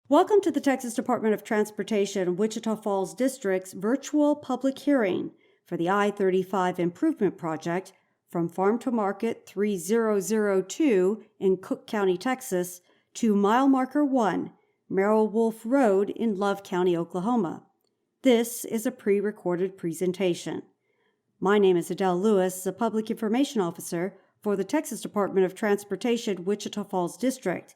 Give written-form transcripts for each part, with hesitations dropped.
Welcome to the Texas Department of Transportation Wichita Falls District's virtual public hearing for the I-35 Improvement Project from Farm to Market 3002 in Cooke County, Texas, to Mile Marker 1, Merrill Wolf Road in Love County, Oklahoma. This is a pre-recorded presentation. My name is Adele Lewis, a Public Information Officer for the Texas Department of Transportation Wichita Falls District,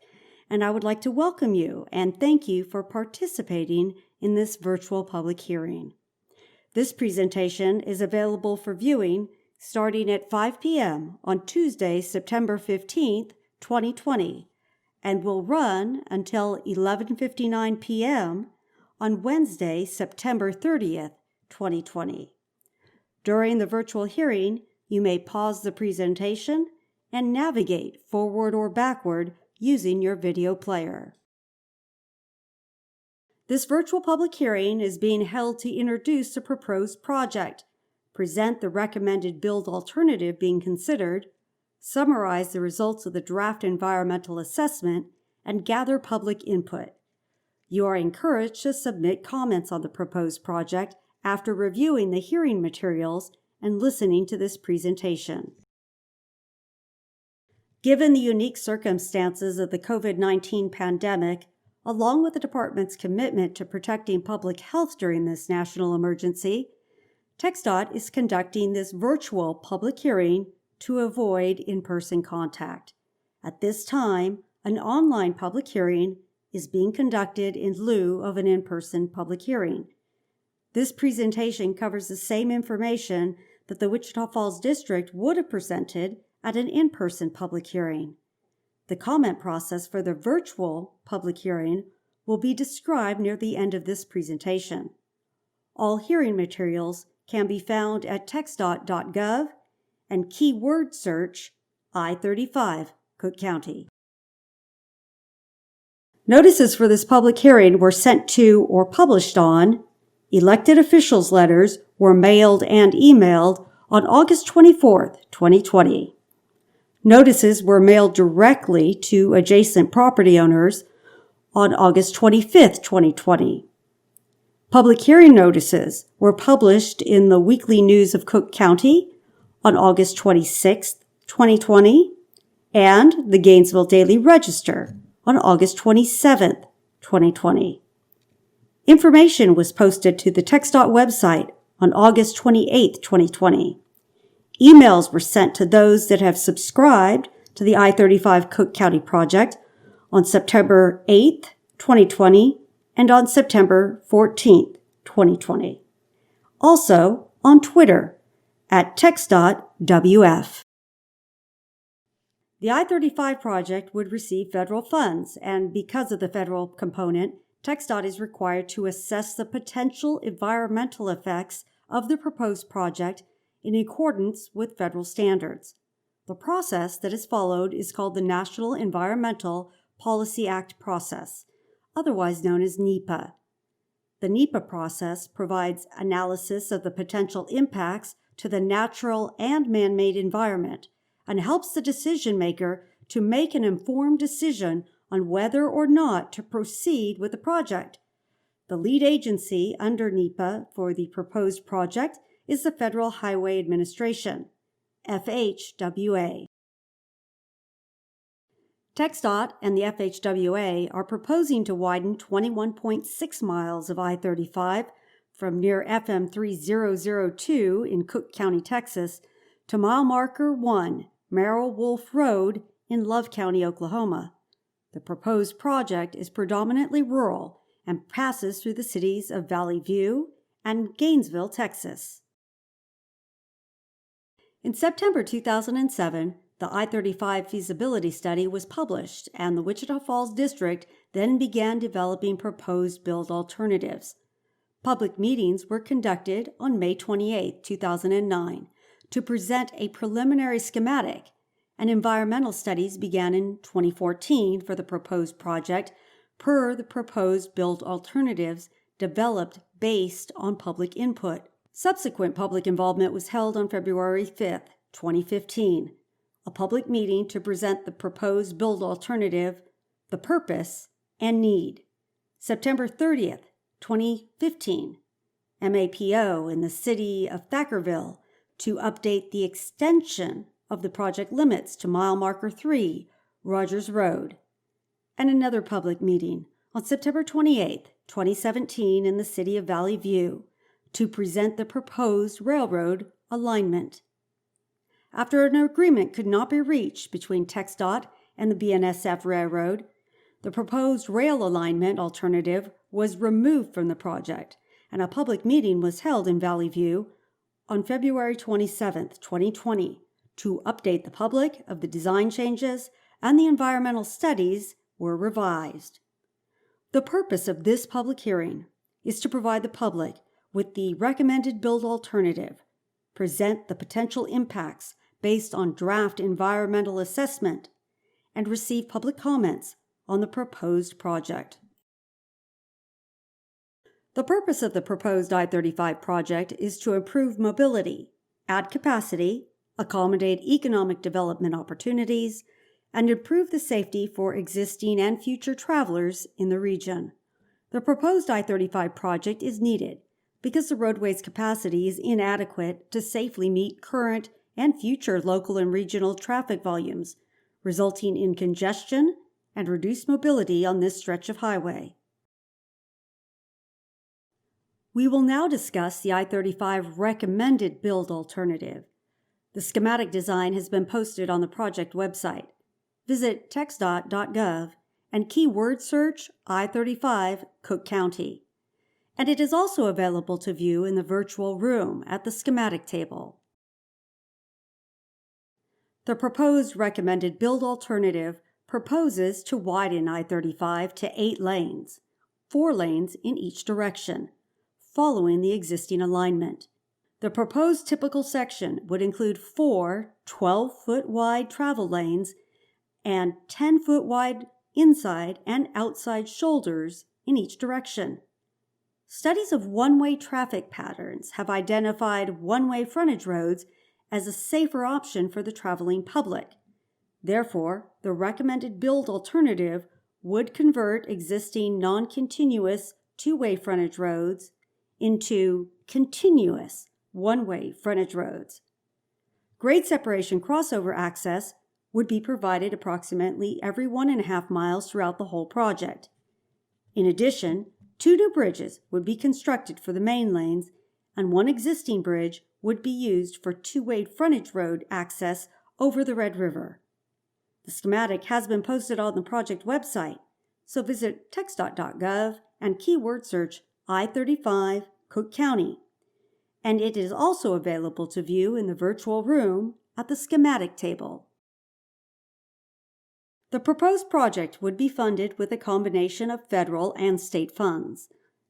and I would like to welcome you and thank you for participating in this virtual public hearing. This presentation is available for viewing starting at 5 p.m. on Tuesday, September 15th, 2020, and will run until 11:59 p.m. on Wednesday, September 30th, 2020. During the virtual hearing, you may pause the presentation and navigate forward or backward using your video player. This virtual public hearing is being held to introduce the proposed project, present the recommended build alternative being considered, summarize the results of the draft environmental assessment, and gather public input. You are encouraged to submit comments on the proposed project after reviewing the hearing materials and listening to this presentation. Given the unique circumstances of the COVID-19 pandemic, along with the department's commitment to protecting public health during this national emergency, TxDOT is conducting this virtual public hearing to avoid in-person contact. At this time, an online public hearing is being conducted in lieu of an in-person public hearing. This presentation covers the same information that the Wichita Falls District would have presented at an in-person public hearing. The comment process for the virtual public hearing will be described near the end of this presentation. All hearing materials can be found at TxDOT.gov and keyword search I-35 Cooke County. Notices for this public hearing were sent to or published on elected officials' letters were mailed and emailed on August 24th, 2020. Notices were mailed directly to adjacent property owners on August 25th, 2020. Public hearing notices were published in the Weekly News of Cooke County on August 26th, 2020, and the Gainesville Daily Register on August 27th, 2020. Information was posted to the TxDOT website on August 28th, 2020. Emails were sent to those that have subscribed to the I-35 Cooke County project on September 8th, 2020, and on September 14th, 2020. Also on Twitter at TxDOT.WF. The I-35 project would receive federal funds, and because of the federal component, TxDOT is required to assess the potential environmental effects of the proposed project in accordance with federal standards. The process that is followed is called the National Environmental Policy Act process, otherwise known as NEPA. The NEPA process provides analysis of the potential impacts to the natural and man-made environment and helps the decision maker to make an informed decision on whether or not to proceed with the project. The lead agency under NEPA for the proposed project is the Federal Highway Administration, FHWA. TxDOT and the FHWA are proposing to widen 21.6 miles of I-35 from near FM 3002 in Cooke County, Texas, to mile marker 1, Merrill Wolf Road in Love County, Oklahoma. The proposed project is predominantly rural and passes through the cities of Valley View and Gainesville, Texas. In September 2007, the I-35 feasibility study was published, and the Wichita Falls District then began developing proposed build alternatives. Public meetings were conducted on May 28, 2009, to present a preliminary schematic, and environmental studies began in 2014 for the proposed project per the proposed build alternatives developed based on public input. Subsequent public involvement was held on February 5, 2015, a public meeting to present the proposed build alternative, the purpose, and need. September 30th, 2015, MAPO in the city of Thackerville to update the extension of the project limits to mile marker 3, Rogers Road. And another public meeting on September 28th, 2017 in the city of Valley View to present the proposed railroad alignment. After an agreement could not be reached between TxDOT and the BNSF Railroad, the proposed rail alignment alternative was removed from the project, and a public meeting was held in Valley View on February 27, 2020, to update the public of the design changes, and the environmental studies were revised. The purpose of this public hearing is to provide the public with the recommended build alternative, present the potential impacts based on draft environmental assessment, and receive public comments on the proposed project. The purpose of the proposed I-35 project is to improve mobility, add capacity, accommodate economic development opportunities, and improve the safety for existing and future travelers in the region. The proposed I-35 project is needed because the roadway's capacity is inadequate to safely meet current and future local and regional traffic volumes, resulting in congestion and reduced mobility on this stretch of highway. We will now discuss the I-35 recommended build alternative. The schematic design has been posted on the project website. Visit TxDOT.gov and keyword search I-35 Cooke County. And it is also available to view in the virtual room at the schematic table. The proposed recommended build alternative proposes to widen I-35 to 8 lanes, 4 lanes in each direction, following the existing alignment. The proposed typical section would include 4 12-foot wide travel lanes and 10-foot wide inside and outside shoulders in each direction. Studies of one-way traffic patterns have identified one-way frontage roads as a safer option for the traveling public. Therefore, the recommended build alternative would convert existing non-continuous two-way frontage roads into continuous one-way frontage roads. Grade separation crossover access would be provided approximately every 1.5 miles throughout the whole project. In addition, 2 new bridges would be constructed for the main lanes, and 1 existing bridge would be used for two-way frontage road access over the Red River. The schematic has been posted on the project website, so visit TxDOT.gov and keyword search I-35 Cooke County. And it is also available to view in the virtual room at the schematic table. The proposed project would be funded with a combination of federal and state funds.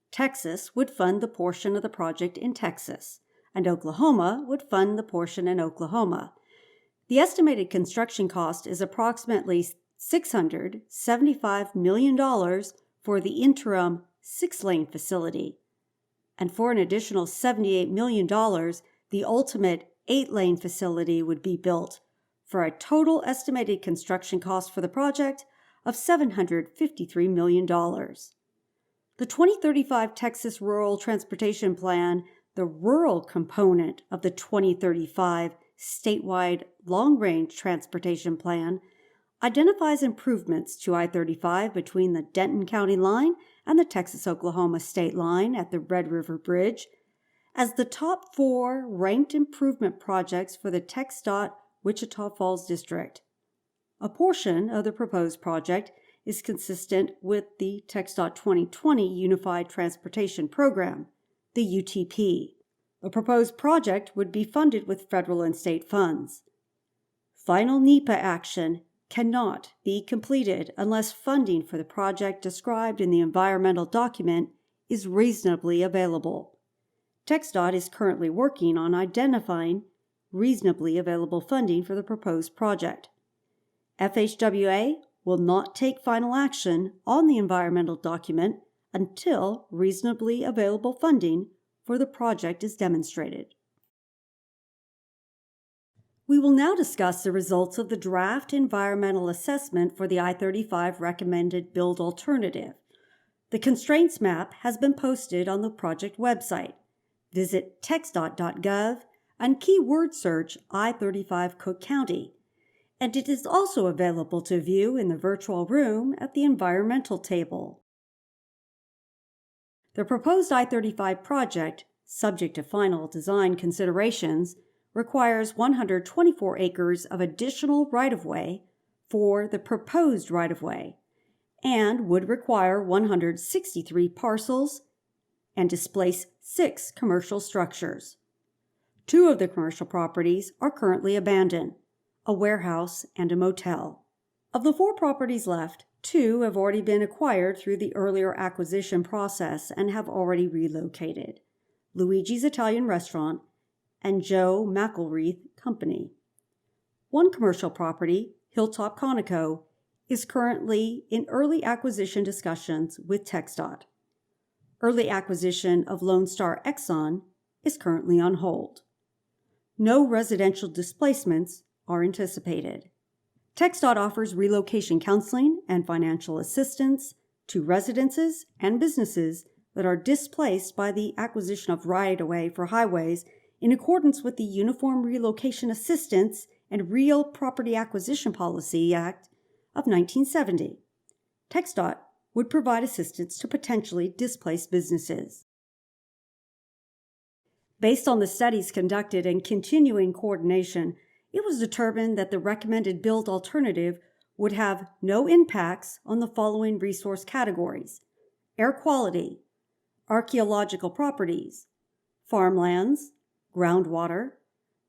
Texas would fund the portion of the project in Texas, and Oklahoma would fund the portion in Oklahoma. The estimated construction cost is approximately $675 million for the interim 6-lane facility, and for an additional $78 million, the ultimate 8-lane facility would be built, for a total estimated construction cost for the project of $753 million. The 2035 Texas Rural Transportation Plan, the rural component of the 2035 statewide long-range transportation plan, identifies improvements to I-35 between the Denton County line and the Texas-Oklahoma state line at the Red River Bridge as the top 4 ranked improvement projects for the TxDOT Wichita Falls District. A portion of the proposed project is consistent with the TxDOT 2020 Unified Transportation Program, the UTP. The proposed project would be funded with federal and state funds. Final NEPA action cannot be completed unless funding for the project described in the environmental document is reasonably available. TxDOT is currently working on identifying reasonably available funding for the proposed project. FHWA will not take final action on the environmental document until reasonably available funding for the project is demonstrated. We will now discuss the results of the draft environmental assessment for the I-35 recommended build alternative. The constraints map has been posted on the project website. Visit TxDOT.gov and keyword search I-35 Cooke County, and it is also available to view in the virtual room at the environmental table. The proposed I-35 project, subject to final design considerations, requires 124 acres of additional right-of-way for the proposed right-of-way and would require 163 parcels and displace 6 commercial structures. 2 of the commercial properties are currently abandoned, a warehouse and a motel. Of the 4 properties left, 2 have already been acquired through the earlier acquisition process and have already relocated: Luigi's Italian Restaurant and Joe McElreath Company. 1 commercial property, Hilltop Conoco, is currently in early acquisition discussions with TxDOT. Early acquisition of Lone Star Exxon is currently on hold. No residential displacements are anticipated. TxDOT offers relocation counseling and financial assistance to residences and businesses that are displaced by the acquisition of right-of-way for highways in accordance with the Uniform Relocation Assistance and Real Property Acquisition Policy Act of 1970. TxDOT would provide assistance to potentially displaced businesses. Based on the studies conducted and continuing coordination, it was determined that the recommended build alternative would have no impacts on the following resource categories: air quality, archaeological properties, farmlands, groundwater,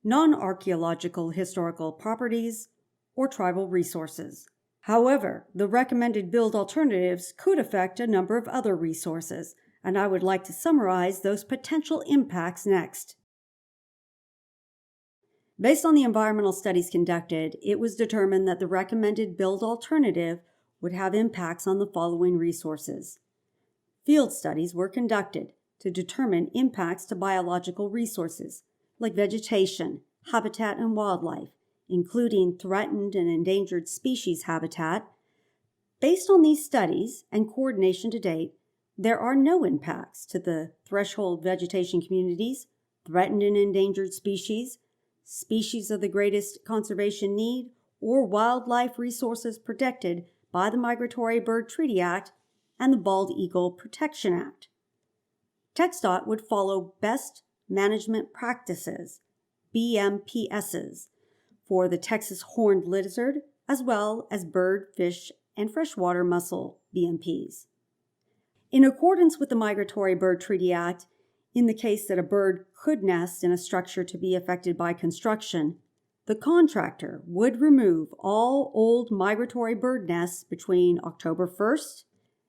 non-archaeological historical properties, or tribal resources. However, the recommended build alternatives could affect a number of other resources, and I would like to summarize those potential impacts next. Based on the environmental studies conducted, it was determined that the recommended build alternative would have impacts on the following resources. Field studies were conducted to determine impacts to biological resources, like vegetation, habitat, and wildlife, including threatened and endangered species habitat. Based on these studies and coordination to date, there are no impacts to the threshold vegetation communities, threatened and endangered species, species of the greatest conservation need, or wildlife resources protected by the Migratory Bird Treaty Act and the Bald Eagle Protection Act. TxDOT would follow Best Management Practices, BMPSs, for the Texas horned lizard, as well as bird, fish, and freshwater mussel, BMPs. In accordance with the Migratory Bird Treaty Act, in the case that a bird could nest in a structure to be affected by construction, the contractor would remove all old migratory bird nests between October 1st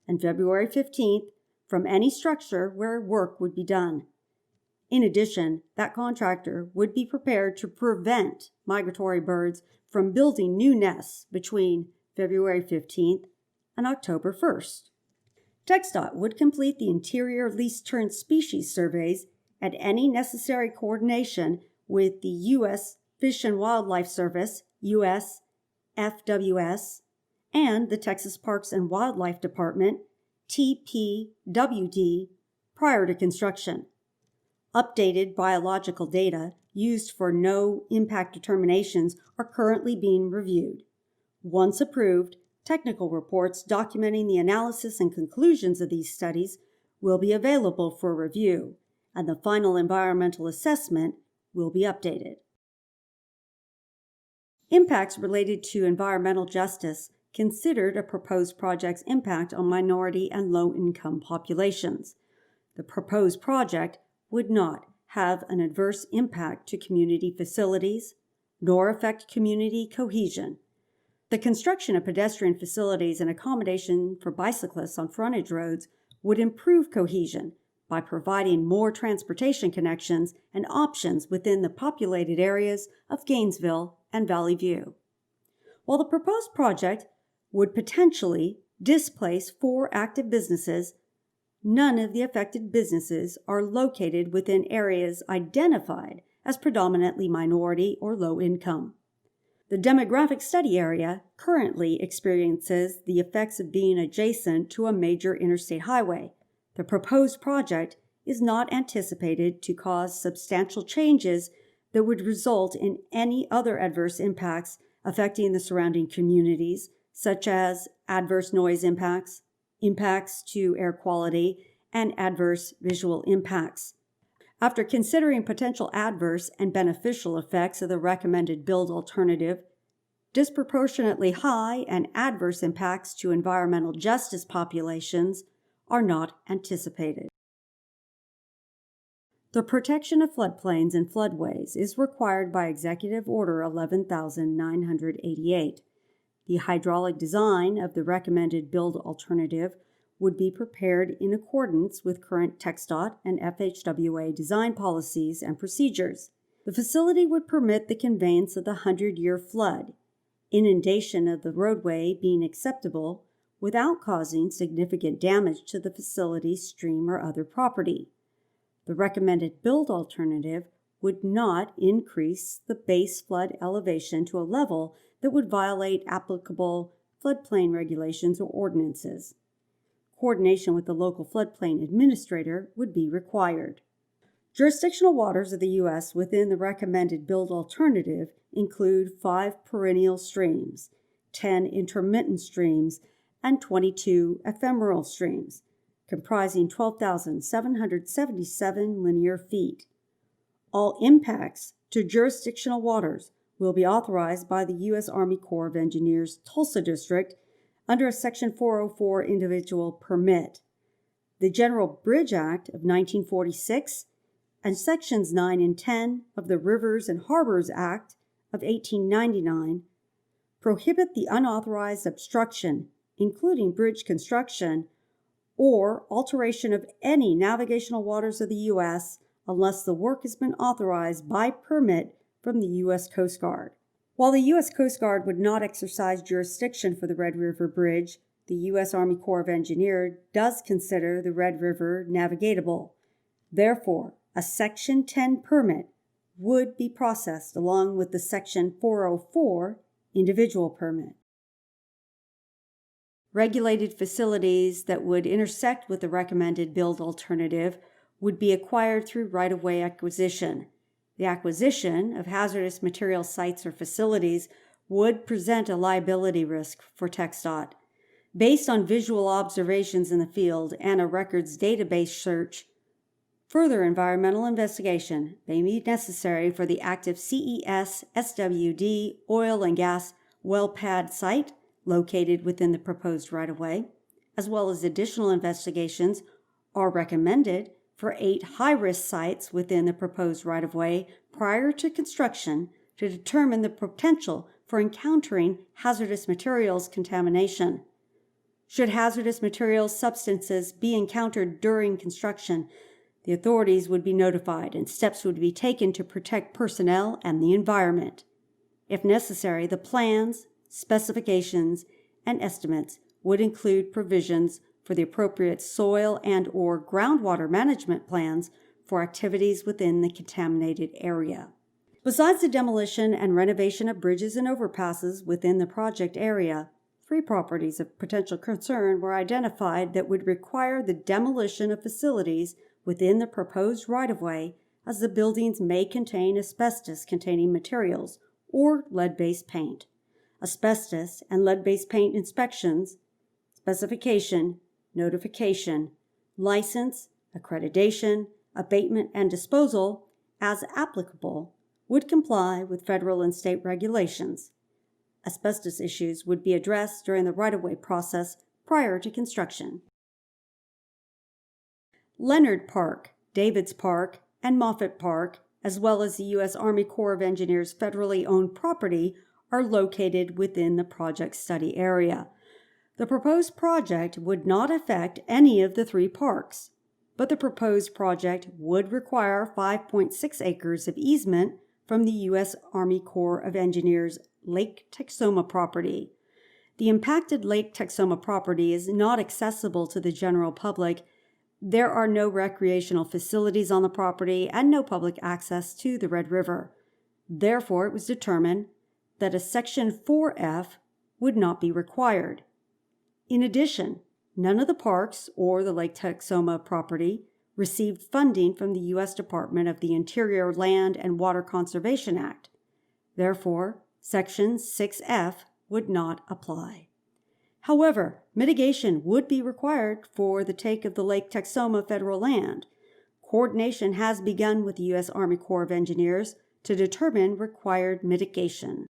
and February 15th from any structure where work would be done. In addition, that contractor would be prepared to prevent migratory birds from building new nests between February 15th and October 1st. TxDOT would complete the interior least turn species surveys and any necessary coordination with the U.S. Fish and Wildlife Service, U.S. FWS, and the Texas Parks and Wildlife Department, TPWD, prior to construction. Updated biological data used for no impact determinations are currently being reviewed. Once approved, technical reports documenting the analysis and conclusions of these studies will be available for review, and the final environmental assessment will be updated. Impacts related to environmental justice considered a proposed project's impact on minority and low-income populations. The proposed project would not have an adverse impact to community facilities, nor affect community cohesion. The construction of pedestrian facilities and accommodation for bicyclists on frontage roads would improve cohesion by providing more transportation connections and options within the populated areas of Gainesville and Valley View. While the proposed project would potentially displace 4 active businesses, none of the affected businesses are located within areas identified as predominantly minority or low income. The demographic study area currently experiences the effects of being adjacent to a major interstate highway. The proposed project is not anticipated to cause substantial changes that would result in any other adverse impacts affecting the surrounding communities, such as adverse noise impacts, impacts to air quality, and adverse visual impacts. After considering potential adverse and beneficial effects of the recommended build alternative, disproportionately high and adverse impacts to environmental justice populations are not anticipated. The protection of floodplains and floodways is required by Executive Order 11,988. The hydraulic design of the recommended build alternative would be prepared in accordance with current TxDOT and FHWA design policies and procedures. The facility would permit the conveyance of the 100-year flood, inundation of the roadway being acceptable without causing significant damage to the facility's stream or other property. The recommended build alternative would not increase the base flood elevation to a level that would violate applicable floodplain regulations or ordinances. Coordination with the local floodplain administrator would be required. Jurisdictional waters of the U.S. within the recommended build alternative include 5 perennial streams, 10 intermittent streams, and 22 ephemeral streams, comprising 12,777 linear feet. All impacts to jurisdictional waters will be authorized by the U.S. Army Corps of Engineers Tulsa District under a Section 404 individual permit. The General Bridge Act of 1946 and Sections 9 and 10 of the Rivers and Harbors Act of 1899 prohibit the unauthorized obstruction, including bridge construction, or alteration of any navigational waters of the U.S. unless the work has been authorized by permit from the U.S. Coast Guard. While the U.S. Coast Guard would not exercise jurisdiction for the Red River Bridge, the U.S. Army Corps of Engineers does consider the Red River navigable. Therefore, a Section 10 permit would be processed along with the Section 404 individual permit. Regulated facilities that would intersect with the recommended build alternative would be acquired through right-of-way acquisition. The acquisition of hazardous material sites or facilities would present a liability risk for TxDOT. Based on visual observations in the field and a records database search, further environmental investigation may be necessary for the active CES SWD oil and gas well pad site located within the proposed right-of-way, as well as additional investigations are recommended for 8 high-risk sites within the proposed right-of-way prior to construction to determine the potential for encountering hazardous materials contamination. Should hazardous materials substances be encountered during construction, the authorities would be notified and steps would be taken to protect personnel and the environment. If necessary, the plans, specifications, and estimates would include provisions for the appropriate soil and/or groundwater management plans for activities within the contaminated area. Besides the demolition and renovation of bridges and overpasses within the project area, 3 properties of potential concern were identified that would require the demolition of facilities within the proposed right-of-way, as the buildings may contain asbestos-containing materials or lead-based paint. Asbestos and lead-based paint inspections, specification, notification, license, accreditation, abatement, and disposal, as applicable, would comply with federal and state regulations. Asbestos issues would be addressed during the right-of-way process prior to construction. Leonard Park, Davids Park, and Moffett Park, as well as the U.S. Army Corps of Engineers federally owned property, are located within the project study area. The proposed project would not affect any of the 3 parks, but the proposed project would require 5.6 acres of easement from the U.S. Army Corps of Engineers Lake Texoma property. The impacted Lake Texoma property is not accessible to the general public. There are no recreational facilities on the property and no public access to the Red River. Therefore, it was determined that a Section 4F would not be required. In addition, none of the parks or the Lake Texoma property received funding from the U.S. Department of the Interior Land and Water Conservation Act. Therefore, Section 6F would not apply. However, mitigation would be required for the take of the Lake Texoma federal land. Coordination has begun with the U.S. Army Corps of Engineers to determine required mitigation.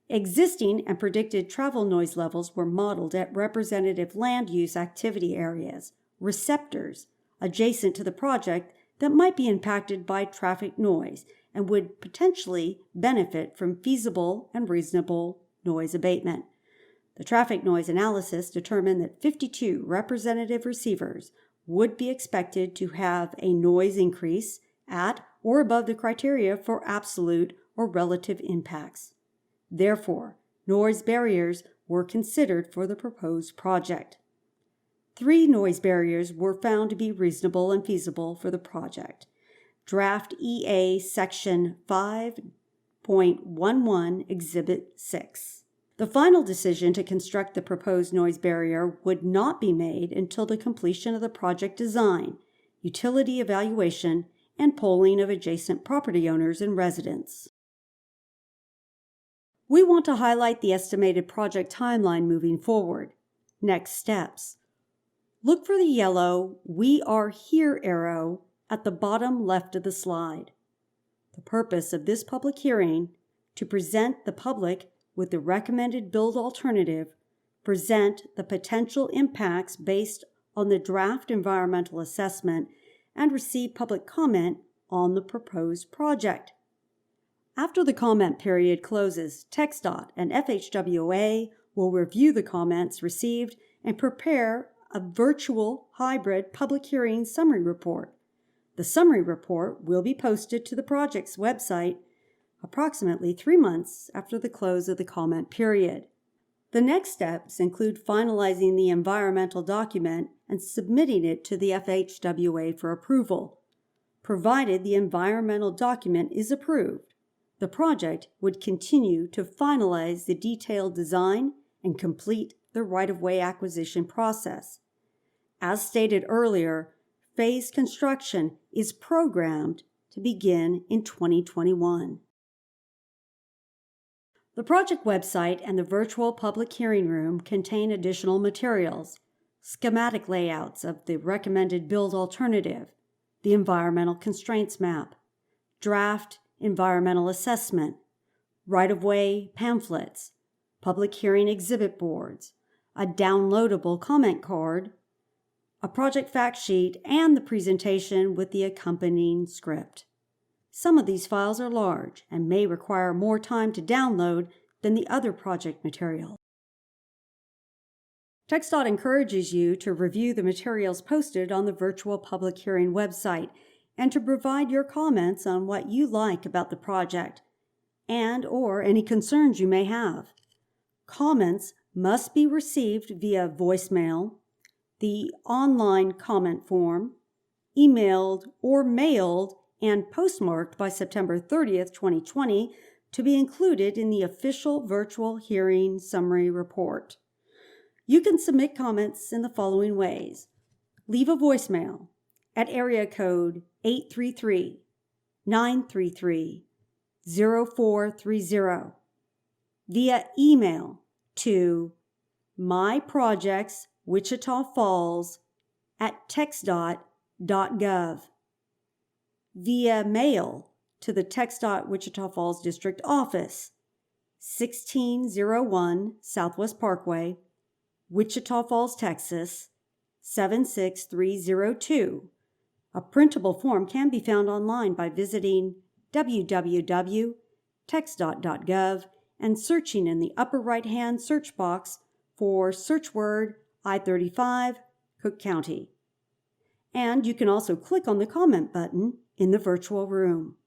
Existing and predicted travel noise levels were modeled at representative land use activity areas, receptors, adjacent to the project that might be impacted by traffic noise and would potentially benefit from feasible and reasonable noise abatement. The traffic noise analysis determined that 52 representative receivers would be expected to have a noise increase at or above the criteria for absolute or relative impacts. Therefore, noise barriers were considered for the proposed project. 3 noise barriers were found to be reasonable and feasible for the project. Draft EA Section 5.11 Exhibit 6. The final decision to construct the proposed noise barrier would not be made until the completion of the project design, utility evaluation, and polling of adjacent property owners and residents. We want to highlight the estimated project timeline moving forward. Next steps. Look for the yellow "We Are Here" arrow at the bottom left of the slide. The purpose of this public hearing to present the public with the recommended build alternative, present the potential impacts based on the draft environmental assessment, and receive public comment on the proposed project. After the comment period closes, TxDOT and FHWA will review the comments received and prepare a virtual hybrid public hearing summary report. The summary report will be posted to the project's website approximately 3 months after the close of the comment period. The next steps include finalizing the environmental document and submitting it to the FHWA for approval. Provided the environmental document is approved, the project would continue to finalize the detailed design and complete the right-of-way acquisition process. As stated earlier, phased construction is programmed to begin in 2021. The project website and the virtual public hearing room contain additional materials, schematic layouts of the recommended build alternative, the environmental constraints map, draft environmental assessment, right-of-way pamphlets, public hearing exhibit boards, a downloadable comment card, a project fact sheet, and the presentation with the accompanying script. Some of these files are large and may require more time to download than the other project material. TxDOT encourages you to review the materials posted on the virtual public hearing website and to provide your comments on what you like about the project and/or any concerns you may have. Comments must be received via voicemail, the online comment form, emailed or mailed, and postmarked by September 30th, 2020 to be included in the official virtual hearing summary report. You can submit comments in the following ways. Leave a voicemail at area code 833-933-0430 via email to myprojectswichitafalls@txdot.gov, via mail to the TxDOT Wichita Falls District Office, 1601 Southwest Parkway, Wichita Falls, Texas, 76302. A printable form can be found online by visiting www.txdot.gov and searching in the upper right-hand search box for search word I-35, Cooke County. And you can also click on the comment button in the virtual room.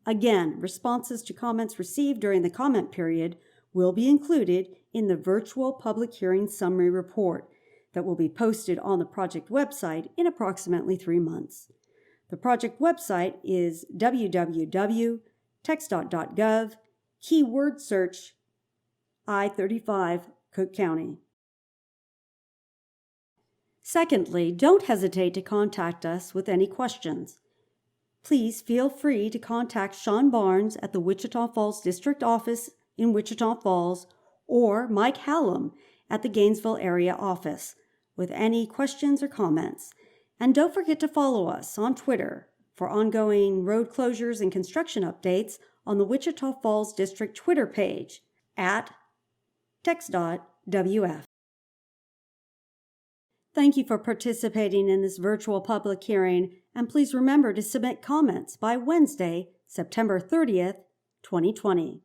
Again, responses to comments received during the comment period will be included in the virtual public hearing summary report that will be posted on the project website in approximately 3 months. The project website is www.txdot.gov Keyword search I-35, Cooke County. Secondly, don't hesitate to contact us with any questions. Please feel free to contact Sean Barnes at the Wichita Falls District Office in Wichita Falls or Mike Hallam at the Gainesville Area Office with any questions or comments. And don't forget to follow us on Twitter for ongoing road closures and construction updates on the Wichita Falls District Twitter page at TxDOT WF. Thank you for participating in this virtual public hearing, and please remember to submit comments by Wednesday, September 30th, 2020.